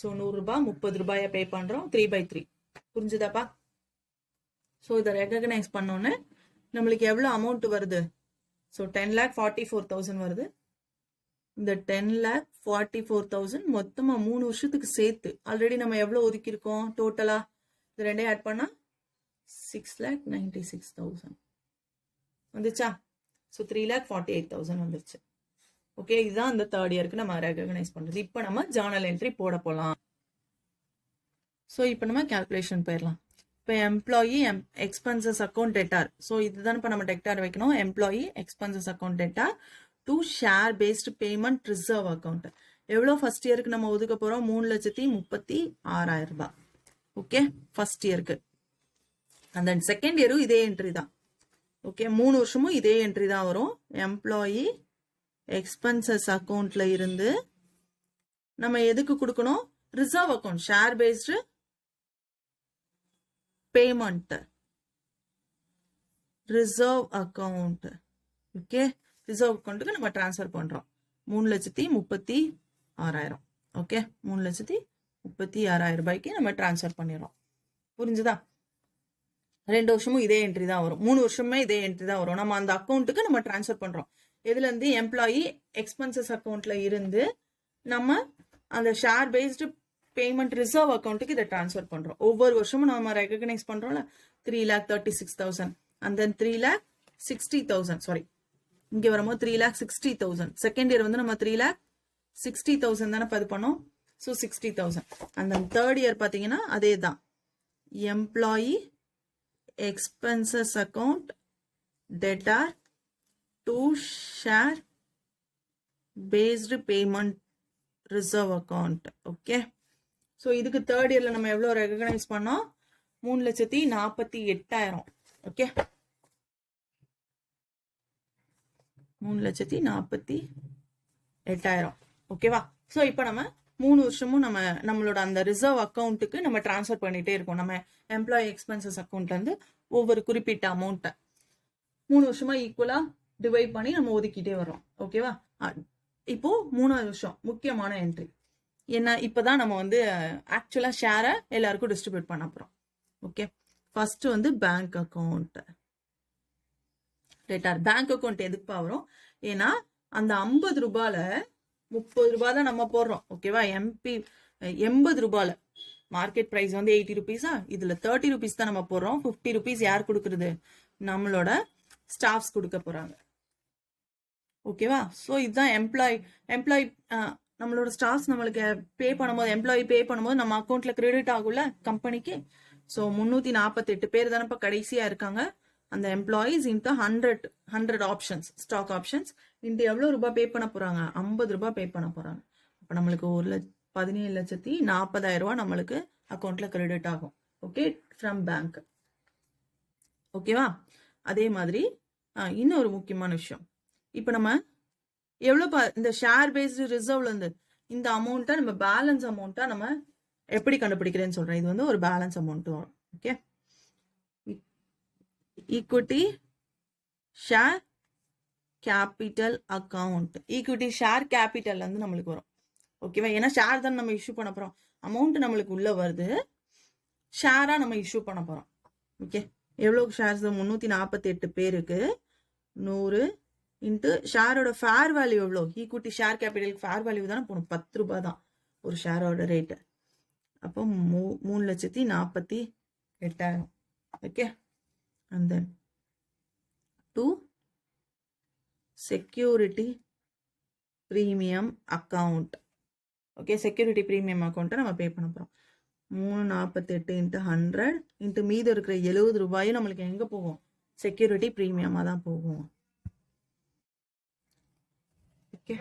ஸோ 100 ரூபாய் 30 ரூபாய பே பண்றோம் 3/3. புரிஞ்சுதாப்பா? ஸோ இதை ரெகக்னைஸ் பண்ணோன்னு நம்மளுக்கு எவ்வளவு அமௌண்ட் வருது? ஸோ 10,44,000 வருது. இந்த 10,44,000 மொத்தமா 3 வருஷத்துக்கு சேர்த்து ஆல்ரெடி நம்ம எவ்வளவு ஒதுக்கி இருக்கோம் டோட்டலா? இது ரெண்டே ஆட் பண்ணா 6,96,000 வந்துச்சா? ஸோ 3,48,000 வந்துருச்சு. ஓகே, இதுதான் இந்த தேர்ட் இயருக்கு நம்ம ரெகக்னைஸ் பண்றது. இப்போ நம்ம ஜர்னல் என்ட்ரி போட போலாம். ஸோ இப்போ நம்ம கால்குலேஷன் போயிடலாம். இப்போ employee expenses account debtor. So இதுதான் இப்போ நம்ம டெட்டார் வைக்கணும். Employee expenses account debtor to share based payment reserve account. எவ்வளோ ஃபர்ஸ்ட் இயருக்கு நம்ம ஒதுக்க போறோம்? 3,36,000 ரூபாய். ஓகே, ஃபர்ஸ்ட் இயருக்கு. அண்ட் தென் செகண்ட் இயரும் இதே என்ட்ரி தான். ஓகே, 3 வருஷமும் இதே என்ட்ரி தான் வரும். எம்ப்ளாயி எக்ஸ்பென்சஸ் அக்கௌண்ட்ல இருந்து நம்ம எதுக்கு கொடுக்கணும்? Reserve account, share based payment reserve account. Okay, reserve அக்கௌண்ட்டுக்கு நம்ம டிரான்ஸ்ஃபர் பண்றோம் 3,36,000. ஓகே, 3,36,000 ரூபாய்க்கு நம்ம டிரான்ஸ்ஃபர் பண்ணிடுறோம். புரிஞ்சுதா? 2 வருஷமும் இதே என்ட்ரி தான் வரும். 3 வருஷமே இதே என்ட்ரி தான் வரும். நம்ம அந்த அக்கௌண்ட்டுக்கு நம்ம டிரான்ஸ்ஃபர் பண்றோம். இதுல இருந்து எம்ப்ளாயி எக்ஸ்பென்சஸ் அக்கௌண்ட்ல இருந்து நம்ம அந்த ஷேர் பேஸ்டு பேமெண்ட் ரிசர்வ் அக்கௌண்ட்டுக்கு இதை டிரான்ஸ்ஃபர் பண்றோம். ஒவ்வொரு வருஷமும் நம்ம ரெகக்னைஸ் பண்றோம்ல. 3,36,000 and then 3,60,000. சாரி, இங்க வரும்போது 3,60,000. செகண்ட் இயர் வந்து நம்ம 3,60,000 தானே இது பண்ணோம். So 60,000. and then third year பாத்தீங்கன்னா அதே தான். Employee expenses account debtor to share based payment reserve account. Okay, so இதுக்கு தேர்ட் இயர்ல நம்ம எவ்வளோ ரெகக்னைஸ் பண்ணோம்? 3,48,000. ஓகே, 3,48,000. ஓகேவா? ஸோ இப்போ நம்ம 3 வருஷமும் நம்மளோட அந்த ரிசர்வ் அக்கௌண்ட்டுக்கு நம்ம டிரான்ஸ்ஃபர் பண்ணிட்டே இருக்கோம். நம்ம எம்ப்ளாயி எக்ஸ்பென்சஸ் அக்கௌண்ட்ல இருந்து ஒவ்வொரு குறிப்பிட்ட அமௌண்ட்டை 3 வருஷமா ஈக்குவலா டிவைட் பண்ணி நம்ம ஒதுக்கிட்டே வரோம். ஓகேவா? இப்போ 3வது வருஷம் முக்கியமான என்ட்ரி என்ன? இப்பதான் நம்ம வந்து ஆக்சுவலா ஷேரை எல்லாருக்கும் டிஸ்ட்ரிபியூட் பண்ண போறோம். ஓகே, ஃபர்ஸ்ட் வந்து bank account debtor. Bank account எதுக்குப்பா வரும்? ஏன்னா அந்த 50 ரூபாயில 30 ரூபாய் தான் நம்ம போடுறோம். ஓகேவா? 80 ரூபாயில மார்க்கெட் பிரைஸ் வந்து 80 ருபீஸா, இதுல 30 ருபீஸ் தான் நம்ம போடுறோம். 50 ருபீஸ் யார் கொடுக்கறது? நம்மளோட ஸ்டாஃப்ஸ் கொடுக்க போறாங்க. ஓகேவா? ஸோ இதுதான் எம்ப்ளாயி நம்மளோட ஸ்டாஃப்ஸ் நம்மளுக்கு பே பண்ணும்போது, எம்ப்ளாயி பே பண்ணும்போது நம்ம அக்கௌண்ட்ல கிரெடிட் ஆகும்ல கம்பெனிக்கு. ஸோ 348 பேர் தானப்ப கடைசியா இருக்காங்க. அந்த employees into 100 options, stock options into எவ்வளவு ரூபாய் பே பண்ண போறாங்க? 50 ரூபாய் பே பண்ண போறாங்க. அப்ப நம்மளுக்கு 17,40,000 ரூபாய் நம்மளுக்கு அக்கௌண்ட்ல கிரெடிட் ஆகும். Okay, from bank. ஓகேவா? அதே மாதிரி இன்னொரு முக்கியமான விஷயம், இப்ப நம்ம எவ்வளவு இந்த ஷேர் பேஸ்டு ரிசர்வ்ல இருந்து இந்த அமௌண்ட்டை நம்ம பேலன்ஸ் அமௌண்ட்டா நம்ம எப்படி கண்டுபிடிக்கிறேன்னு சொல்றேன். இது வந்து ஒரு பேலன்ஸ் அமௌண்ட் வரும். Okay, equity share capital account. Equity share capital வந்து நம்மளுக்கு வரும். ஓகேவா? ஏன்னா ஷேர் தான் நம்ம இஷ்யூ பண்ண போறோம். அமௌண்ட் நம்மளுக்கு உள்ள வருது, ஷேரா நம்ம இஷ்யூ பண்ண போறோம். ஓகே, எவ்வளவு ஷேர்ஸ்? 348 பேருக்கு 100 இன்ட்டு ஷேரோட ஃபேர் வேல்யூ எவ்வளோ? ஈக்விட்டி ஷேர் கேபிட்டலுக்கு ஃபேர் வேல்யூ தானே போகணும். 10 ரூபாய் தான் ஒரு ஷேரோட ரேட்டு. அப்போ 3,48,000. Okay, and then to security premium account. Okay, security premium அக்கௌண்ட்டை நம்ம பே பண்ண போறோம். 348 இன்ட்டு 100 இன்ட்டு மீதம் இருக்கிற 70 ரூபாயும் நம்மளுக்கு எங்க போகும்? செக்யூரிட்டி பிரீமியமா தான் போகும். ஓகே,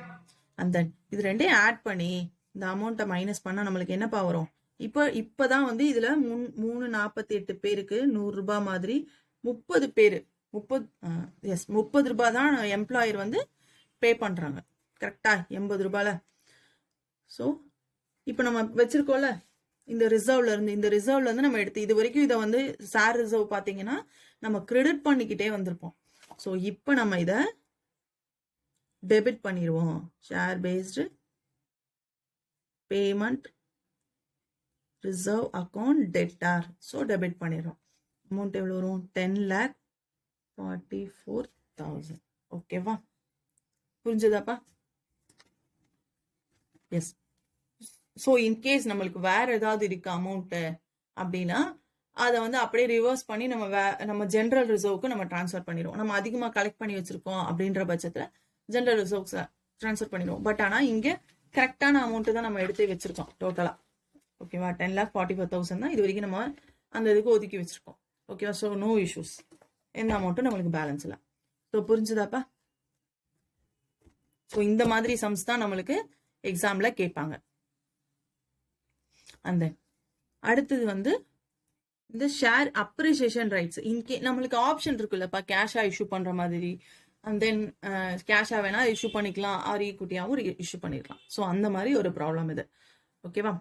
and then இது ரெண்டையும் ஆட் பண்ணி இந்த அமௌண்ட்டை மைனஸ் பண்ணா நம்மளுக்கு என்னப்பா வரும்? இப்பதான் வந்து இதுல 348 பேருக்கு 100 ரூபாய் மாதிரி 30 பேரு 30 ரூபாய் தான் எம்ப்ளாயர் வந்து பே பண்றாங்க. கரெக்டா? 80 ரூபாயில. ஸோ இப்போ நம்ம வச்சிருக்கோம்ல இந்த ரிசர்வ்ல இருந்து நம்ம எடுத்து இது வரைக்கும் இதை வந்து ஷேர் ரிசர்வ் பார்த்தீங்கன்னா நம்ம கிரெடிட் பண்ணிக்கிட்டே வந்திருப்போம். ஸோ இப்போ நம்ம இதை டெபிட் பண்ணிடுவோம். Share based payment reserve account debtor. So debit பண்ணிடுறோம். அமௌண்ட் எவ்வளோ வரும்? 10,44,000. ஓகேவா? புரிஞ்சுதாப்பா? எஸ். ஸோ இன்கேஸ் நம்மளுக்கு வேற ஏதாவது இருக்கு அமௌண்ட்டு அப்படின்னா அதை வந்து அப்படியே ரிவர்ஸ் பண்ணி நம்ம ஜென்ரல் ரிசர்வுக்கு நம்ம ட்ரான்ஸ்ஃபர் பண்ணிடுவோம். நம்ம அதிகமாக கலெக்ட் பண்ணி வச்சிருக்கோம் அப்படின்ற பட்சத்தில் ஜென்ரல் ரிசர்வ்ஸ் ட்ரான்ஸ்ஃபர் பண்ணிடுவோம். பட் ஆனால் இங்கே கரெக்டான அமௌண்ட்டு தான் நம்ம எடுத்து வச்சிருக்கோம் டோட்டலாக. ஓகேவா? 10,44,000 தான் இது வரைக்கும் நம்ம அந்த இதுக்கு ஒதுக்கி வச்சிருக்கோம். ஓகேவா? So no issues. எந்த அமௌண்ட்டும் நம்மளுக்கு பேலன்ஸ் இல்லை. ஸோ புரிஞ்சுதாப்பா? ஸோ இந்த மாதிரி சம்ஸ் தான் நம்மளுக்கு எக்ஸாம்ல கேட்பாங்க. அந்த அடுத்தது வந்து இந்த ஷேர் அப்ரிசியேஷன் ரைட்ஸ். நம்மளுக்கு ஆப்ஷன் இருக்குல்லப்பா, கேஷா இஷ்யூ பண்ற மாதிரி, அண்ட் தென் கேஷா வேணா இஷ்யூ பண்ணிக்கலாம், ஆர் ஈக்விட்டியாவும் இஷ்யூ பண்ணிடலாம். ஸோ அந்த மாதிரி ஒரு ப்ராப்ளம் இது. ஓகேவா?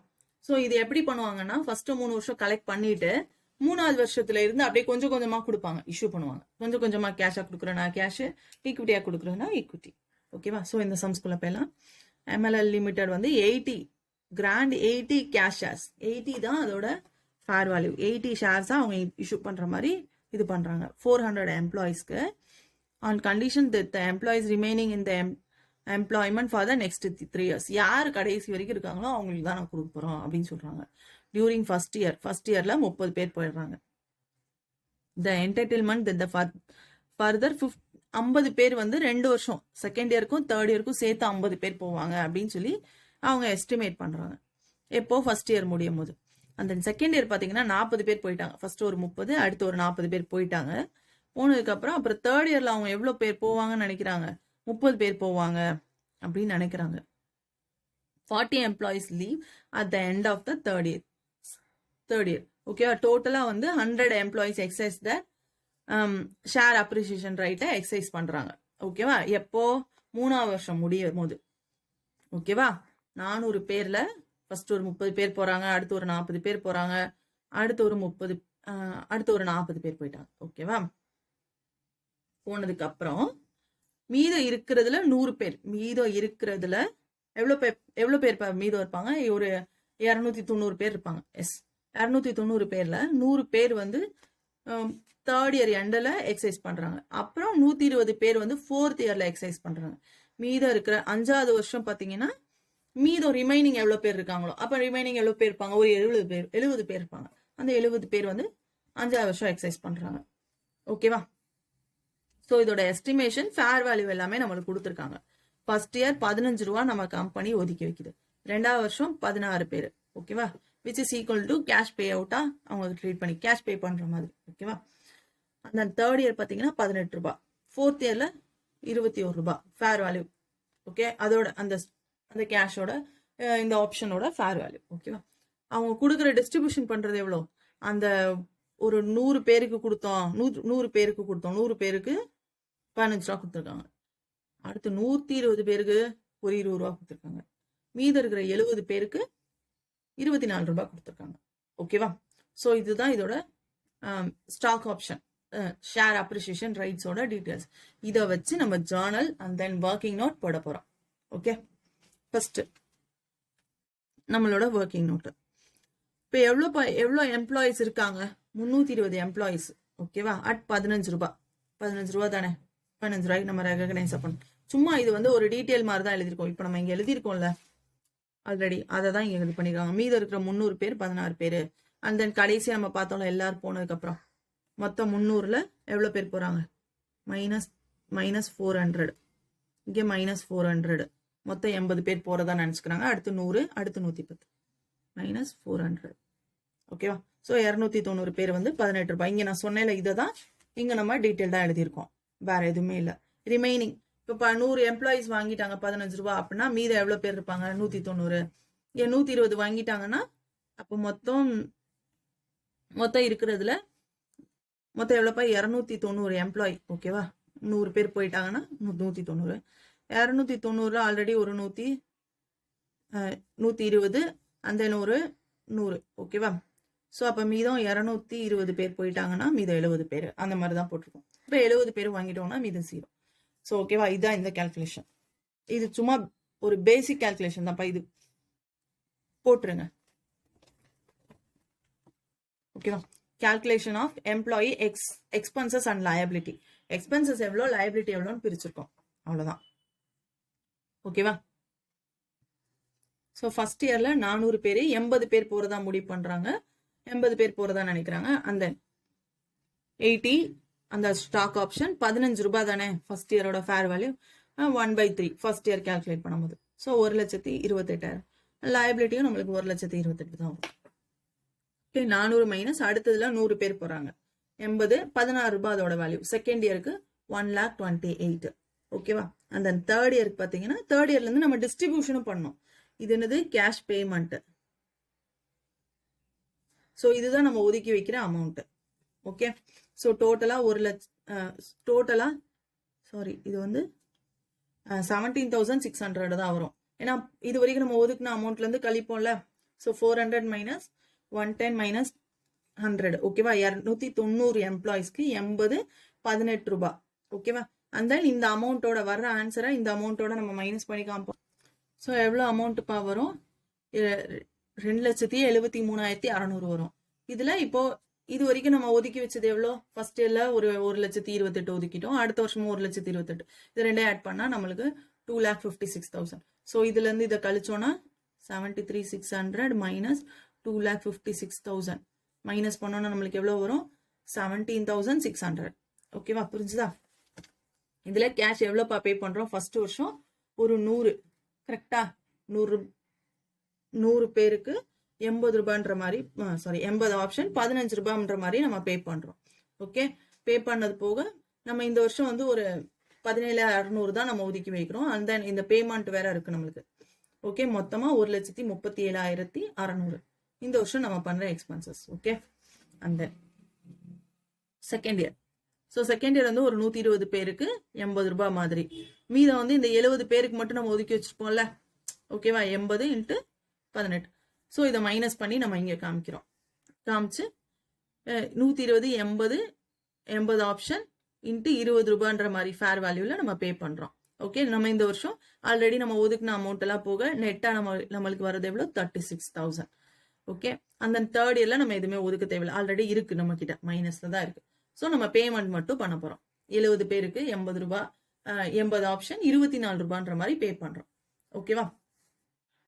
ஸோ இது எப்படி பண்ணுவாங்கன்னா ஃபர்ஸ்ட் 3 வருஷம் கலெக்ட் பண்ணிட்டு 3வது வருஷத்துல இருந்து அப்படியே கொஞ்சம் கொஞ்சமா கொடுப்பாங்க, இஷ்யூ பண்ணுவாங்க. கொஞ்சம் கொஞ்சமா கேஷா கொடுக்குறேன்னா கேஷ், ஈக்விட்டியா கொடுக்குறேன்னா ஈக்விட்டி. ஓகேவா? ஸோ இந்த சம்ஸ்குள்ள போயலாம். எம்எல்எல் லிமிடெட் வந்து 80 கேஷ் ஷேர்ஸ், 80 தான் அதோட ஃபேர் வேல்யூ. 80 ஷேர்ஸ் அவங்க இஷ்யூ பண்ற மாதிரி இது பண்றாங்க 400 எம்ப்ளாயிஸ்க்கு. On condition that the employees remaining in the employment for the next 3 years. யார் கடைசி வரைக்கும் இருக்காங்களோ அவங்களுக்கு தான் நான் கொடுக்க போறோம் அப்படின்னு சொல்றாங்க. டியூரிங் ஃபர்ஸ்ட் இயர்ல 30 பேர் போயிடுறாங்க. த என்டர்டைன்மெண்ட் த ஃபர்தர் 50 பேர் வந்து 2 வருஷம், செகண்ட் இயருக்கும் தேர்ட் இயருக்கும் சேர்த்து 50 பேர் போவாங்க அப்படின்னு சொல்லி அவங்க எஸ்டிமேட் பண்றாங்க. எப்போ? ஃபர்ஸ்ட் இயர் முடியும் போது. அந்த செகண்ட் இயர் பாத்தீங்கன்னா 40 பேர் போயிட்டாங்க. ஃபர்ஸ்ட் ஒரு 30, அடுத்து ஒரு 40 பேர் போயிட்டாங்க. போனதுக்கு அப்புறம் தேர்ட் இயர்ல அவங்க எவ்வளவு பேர் போவாங்கன்னு நினைக்கிறாங்க? 30 பேர் போவாங்க அப்படின்னு நினைக்கிறாங்க. 40 employees leave at the end of the third year. ஓகேவா? டோட்டலா வந்து 100 employees exercise the share appreciation ரைட்டை எக்ஸைஸ் பண்றாங்க. ஓகேவா? எப்போ? 3வது வருஷம் முடியும் போது. ஓகேவா? 400 பேர்ல ஃபர்ஸ்ட் ஒரு 30 பேர் போறாங்க, அடுத்து ஒரு 40 பேர் போறாங்க, அடுத்து ஒரு 40 பேர் போயிட்டாங்க. ஓகேவா? போனதுக்கு அப்புறம் மீதம் இருக்கிறதுல 100 பேர், மீதம் இருக்கிறதுல எவ்வளவு பேர் மீதம் இருப்பாங்க? ஒரு 290 பேர் இருப்பாங்க. எஸ், 290 பேர்ல 100 பேர் வந்து தேர்ட் இயர் எண்டில் எக்ஸசைஸ் பண்றாங்க. அப்புறம் 120 பேர் வந்து ஃபோர்த் இயர்ல எக்ஸசைஸ் பண்றாங்க. மீதம் இருக்கிற 5வது வருஷம் பாத்தீங்கன்னா மீதம் ரிமைனிங் எவ்வளவு பேர் இருக்காங்களோ, அப்ப ரிமைனிங் எவ்வளவு பேர் இருப்பாங்க? ஒரு 70 பேர் இருப்பாங்க. அந்த 70 பேர் வந்து 5வது வருஷம் எக்ஸசைஸ் பண்றாங்க. ஓகேவா? ஸோ இதோட எஸ்டிமேஷன் ஃபேர் வேல்யூ எல்லாமே நம்மளுக்கு கொடுத்துருக்காங்க. ஃபர்ஸ்ட் இயர் 15 ரூபா நம்ம கம்பெனி ஒதுக்கி வைக்குது. 2வது வருஷம் 16 பேர். ஓகேவா? Which is equal to cash pay அவுட்டா அவங்க ட்ரீட் பண்ணி கேஷ் பே பண்ற மாதிரி. ஓகேவா? அந்த தேர்ட் இயர் பாத்தீங்கன்னா 18 ரூபாய், ஃபோர்த் இயர்ல 21 ரூபாய் ஃபேர் வேல்யூ. ஓகே, அதோட அந்த கேஷோட இந்த ஆப்ஷனோட ஃபேர் வேல்யூ. ஓகேவா? அவங்க கொடுக்குற டிஸ்ட்ரிபியூஷன் பண்றது எவ்வளோ? அந்த ஒரு 100 பேருக்கு கொடுத்தோம், 100 பேருக்கு 15 ரூபா கொடுத்துருக்காங்க. அடுத்து 120 பேருக்கு ஒரு 20 ரூபா கொடுத்துருக்காங்க. மீதம் இருக்கிற 70 பேருக்கு 24 ரூபாய் கொடுத்துருக்காங்க. ஓகேவா? ஸோ இதுதான் இதோட ஸ்டாக் ஆப்ஷன் ஷேர் அப்ரிசியேஷன் ரைட்ஸோட டீடைல்ஸ். இதை வச்சு நம்ம journal and then working note போட போறோம். ஓகே, ஃபர்ஸ்ட் நம்மளோட ஒர்க்கிங் நோட். இப்போ எவ்வளோ எம்ப்ளாயிஸ் இருக்காங்க? 320 எம்ப்ளாயிஸ். ஓகேவா? அட் 15 ரூபாய். 15 ரூபா தானே? 15 ரூபாய்க்கு நம்ம ரெகனைஸ் பண்ணணும். சும்மா இது வந்து ஒரு டீட்டெயில் மாதிரி தான் எழுதியிருக்கோம். இப்போ நம்ம இங்கே எழுதியிருக்கோம்ல ஆல்ரெடி, அதை தான் இங்கே இது பண்ணிருக்காங்க. மீதம் இருக்கிற 300 பேர் 16 பேர். அண்ட் தென் கடைசியாக நம்ம பார்த்தோம்ல எல்லாரும் போனதுக்கு அப்புறம் மொத்தம் 300ல எவ்வளோ பேர் போறாங்க? மைனஸ் 400. இங்கே -400. மொத்தம் 80 பேர் போறதா நினைச்சுக்கிறாங்க. அடுத்து 100, அடுத்து 110, -400. ஓகேவா? ஸோ 290 பேர் வந்து 18 ரூபாய். இங்க நான் சொன்னேன்ல, இதை தான் இங்க நம்ம டீட்டெயில் தான் எழுதியிருக்கோம், வேற எதுவுமே இல்லை. ரிமைனிங் இப்போ 100 எம்ப்ளாயிஸ் வாங்கிட்டாங்க 15 ரூபாய் அப்படின்னா மீதம் எவ்வளவு பேர் இருப்பாங்க? 190. இங்க 120 வாங்கிட்டாங்கன்னா அப்போ மொத்தம் இருக்கிறதுல மொத்தம் எவ்வளோப்பா 290 எம்ப்ளாயி. ஓகேவா, 100 பேர் போயிட்டாங்கன்னா 190. 290 ஆல்ரெடி ஒரு 120 அந்த 100. ஓகேவா, ஸோ அப்போ மீதம் 220 பேர் போயிட்டாங்கன்னா மீதம் 70 பேர், அந்த மாதிரி தான் போட்டிருக்கோம். இப்போ 70 பேர் வாங்கிட்டோம்னா மீதம் 0. ஸோ ஓகேவா, இதுதான் இந்த கேல்குலேஷன். இது சும்மா ஒரு பேசிக் கேல்குலேஷன் தான்ப்பா, இது போட்டுருங்க. ஓகேவா, calculation of employee expenses and liability. expenses எவ்வளோ, liability எவ்வளோன்னு பிரிச்சிருக்கோம், அவ்வளோதான். ஓகேவா, ஸோ ஃபர்ஸ்ட் இயர்ல 400 பேர் 80 பேர் போறதா முடிவு பண்றாங்க, 80 பேர் போறதா நினைக்கிறாங்க. அந்த 80 அந்த ஸ்டாக் ஆப்ஷன் 15 ரூபாய் தானே ஃபர்ஸ்ட் இயரோட fair value, 1/3 first year calculate பண்ணும்போது. ஸோ 1,28,000. லைபிலிட்டியும் நம்மளுக்கு 1,28,000 தான் வரும். 400 மைனஸ் அடுத்ததுல 100 பேர் போறாங்க, 80 16 ரூபாய் அதோட வேல்யூ. செகண்ட் இயருக்கு 1,28,000. ஓகேவா, அந்த தேர்ட் இயருக்கு பாத்தீங்கன்னா தேர்ட் இயர்ல இருந்து நம்ம டிஸ்ட்ரிபியூஷனும் பண்ணோம். இது என்னது, கேஷ் பேமெண்ட். ஸோ இதுதான் நம்ம ஒதுக்கி வைக்கிற அமௌண்ட். ஓகே, ஸோ டோட்டலா இது வந்து 17,600 தான் வரும். ஏன்னா இது வரைக்கும் நம்ம ஒதுக்குன அமௌண்ட்ல இருந்து கழிப்போம்ல. So 400 minus 110 minus 100. ஓகேவா, 290 எம்ப்ளாயிஸ்க்கு 80 18 ரூபாய். ஓகேவா, அண்ட் தென் இந்த அமௌண்ட்டோட வர்ற ஆன்சரை இந்த அமௌண்ட்டோட நம்ம மைனஸ் பண்ணி காமிப்போம். ஸோ எவ்வளோ அமௌண்ட்டுப்பா வரும், 2,73,600 வரும். இதுல இப்போ இது வரைக்கும் நம்ம ஒதுக்கி வச்சது எவ்வளோ, ஃபர்ஸ்ட் இயர்ல ஒரு 1,28,000 ஒதுக்கிட்டோம், அடுத்த வருஷமும் 1,28,000. இது ரெண்டே ஆட் பண்ணா நம்மளுக்கு 2,56,000. ஸோ இதுல இருந்து இதை கழிச்சோம்னா 73,600 மைனஸ் 2,56,000 மைனஸ் பண்ணோம்னா நம்மளுக்கு எவ்வளோ வரும், 17,600. ஓகேவா, புரிஞ்சுதா? இதுல கேஷ் எவ்வளோப்பா பே பண்றோம், ஃபர்ஸ்ட் வருஷம் ஒரு 100. கரெக்டா, 100 பேருக்கு 80 ரூபான்ற மாதிரி, 80 ஆப்ஷன் 15 ரூபாய்ன்ற மாதிரி நம்ம பே பண்றோம். ஓகே, பே பண்ணது போக நம்ம இந்த வருஷம் வந்து ஒரு 17,600 தான் நம்ம ஒதுக்கி வைக்கிறோம். அண்ட் தென் இந்த பேமெண்ட் வேற இருக்கு நம்மளுக்கு. ஓகே, மொத்தமா 1,37,600 இந்த வருஷம் நம்ம பண்ற expenses. Okay, and then second year. So second year வந்து ஒரு 120 பேருக்கு 80 ரூபாய் மாதிரி. மீதம் வந்து இந்த 70 பேருக்கு மட்டும் நம்ம ஒதுக்கி வச்சிருப்போம்ல. ஓகேவா, 80 × 18. ஸோ இதை மைனஸ் பண்ணி நம்ம இங்கே காமிச்சு 120 80 ஆப்ஷன் இன்ட்டு 20 ரூபான்ற மாதிரி ஃபேர் வேல்யூல நம்ம பே பண்றோம். ஓகே, நம்ம இந்த வருஷம் ஆல்ரெடி நம்ம ஒதுக்குன அமௌண்ட் எல்லாம் போக நெட்டா நம்மளுக்கு வரது எவ்வளோ, 36,000. ஓகே, அந்த தேர்ட் இயர்ல நம்ம எதுவுமே ஒதுக்க தேவையில்லை, ஆல்ரெடி இருக்கு நம்ம கிட்ட, மைனஸ்ல தான் இருக்கு. ஸோ நம்ம பேமெண்ட் மட்டும் பண்ண போறோம். 70 பேருக்கு 80 ரூபாய், 80 ஆப்ஷன் 24 ரூபான்ற மாதிரி பே பண்றோம். ஓகேவா,